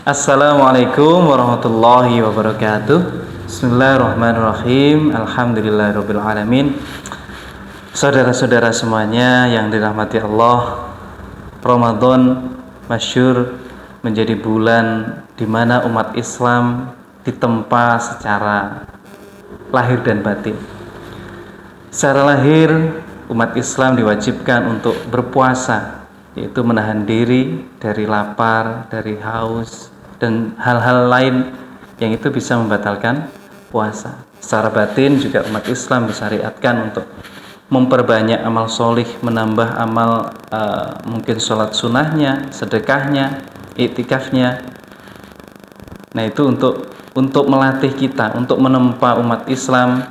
Assalamualaikum warahmatullahi wabarakatuh. Bismillahirrahmanirrahim. Alhamdulillahirabbil alamin. Saudara-saudara semuanya yang dirahmati Allah, Ramadan masyhur menjadi bulan di mana umat Islam ditempa secara lahir dan batin. Secara lahir, umat Islam diwajibkan untuk berpuasa, yaitu menahan diri dari lapar, dari haus, dan hal-hal lain yang itu bisa membatalkan puasa. Secara batin juga umat Islam disyariatkan untuk memperbanyak amal solih, menambah amal mungkin sholat sunnahnya, sedekahnya, iktikafnya. Nah itu untuk melatih kita, untuk menempa umat Islam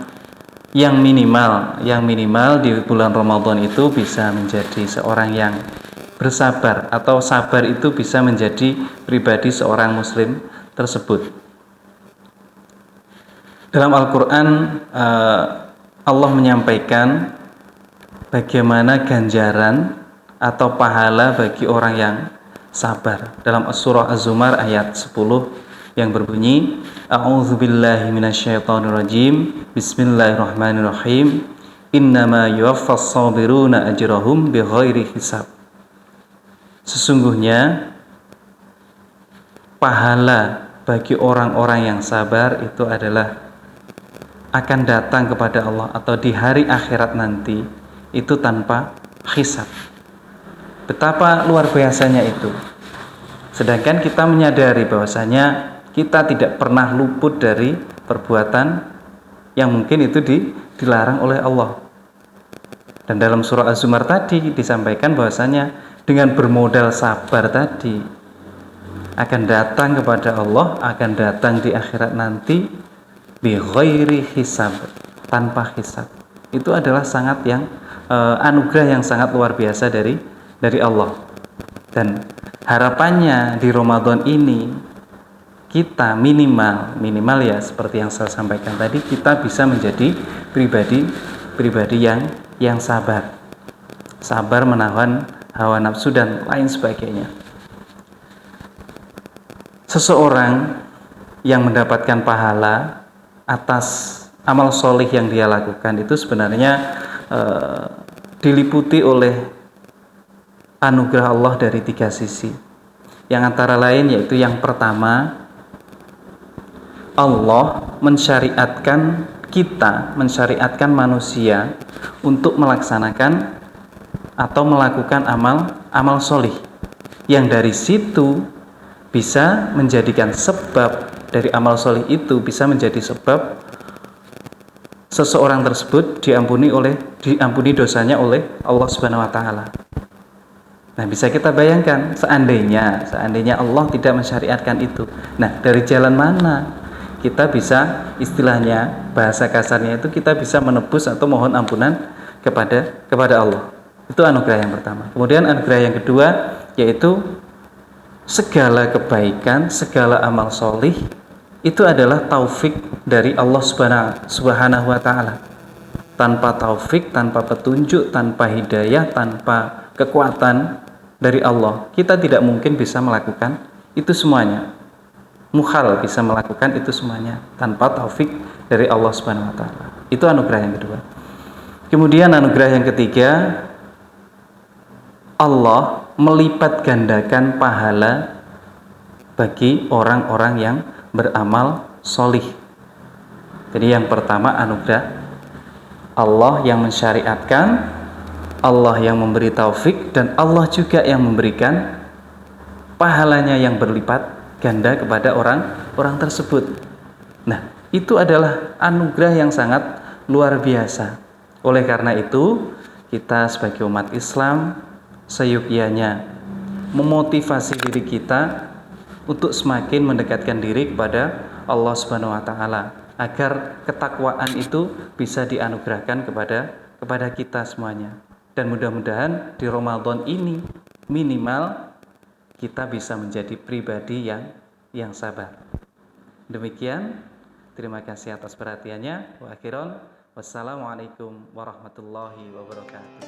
yang minimal di bulan Ramadan itu bisa menjadi seorang yang bersabar, atau sabar itu bisa menjadi pribadi seorang muslim tersebut. Dalam Al-Quran Allah menyampaikan bagaimana ganjaran atau pahala bagi orang yang sabar. Dalam surah Az-Zumar ayat 10 yang berbunyi, A'udzubillahi minasyaitonirrajim, Bismillahirrahmanirrahim, Innama yuwaffas sabiruna ajrahum bighairi hisab. Sesungguhnya pahala bagi orang-orang yang sabar itu adalah akan datang kepada Allah, atau di hari akhirat nanti itu tanpa hisab. Betapa luar biasanya itu. Sedangkan kita menyadari bahwasanya kita tidak pernah luput dari perbuatan yang mungkin itu dilarang oleh Allah. Dan dalam surah Az-Zumar tadi disampaikan bahwasanya dengan bermodal sabar tadi akan datang kepada Allah, akan datang di akhirat nanti bi ghairi hisab, tanpa hisab. Itu adalah sangat yang anugerah yang sangat luar biasa dari Allah. Dan harapannya di Ramadan ini kita minimal ya seperti yang saya sampaikan tadi, kita bisa menjadi pribadi yang sabar menahan hawa nafsu dan lain sebagainya. Seseorang yang mendapatkan pahala atas amal solih yang dia lakukan itu sebenarnya diliputi oleh anugerah Allah dari 3 sisi. Yang antara lain yaitu yang pertama, Allah mensyariatkan manusia untuk melaksanakan atau melakukan amal solih, yang dari situ bisa menjadikan sebab dari amal solih itu bisa menjadi sebab seseorang tersebut diampuni dosanya oleh Allah Subhanahu wa taala. Nah, bisa kita bayangkan seandainya Allah tidak mensyariatkan itu. Nah, dari jalan mana kita bisa, istilahnya bahasa kasarnya itu, kita bisa menebus atau mohon ampunan kepada Allah. Itu anugerah yang pertama. Kemudian anugerah yang kedua yaitu segala kebaikan, segala amal solih itu adalah taufik dari Allah Subhanahu wa taala. Tanpa taufik, tanpa petunjuk, tanpa hidayah, tanpa kekuatan dari Allah, kita tidak mungkin bisa melakukan itu semuanya. Mukhal bisa melakukan itu semuanya tanpa taufik dari Allah Subhanahu wa taala. Itu anugerah yang kedua. Kemudian anugerah yang ketiga, Allah melipat gandakan pahala bagi orang-orang yang beramal solih. Jadi yang pertama anugerah Allah yang mensyariatkan, Allah yang memberi taufik, dan Allah juga yang memberikan pahalanya yang berlipat ganda kepada orang tersebut. Nah, itu adalah anugerah yang sangat luar biasa. Oleh karena itu, kita sebagai umat Islam seyogyanya memotivasi diri kita untuk semakin mendekatkan diri kepada Allah Subhanahu wa taala, agar ketakwaan itu bisa dianugerahkan kepada kita semuanya. Dan mudah-mudahan di Ramadan ini minimal kita bisa menjadi pribadi yang sabar. Demikian, terima kasih atas perhatiannya. Wa akhiran, wassalamualaikum warahmatullahi wabarakatuh.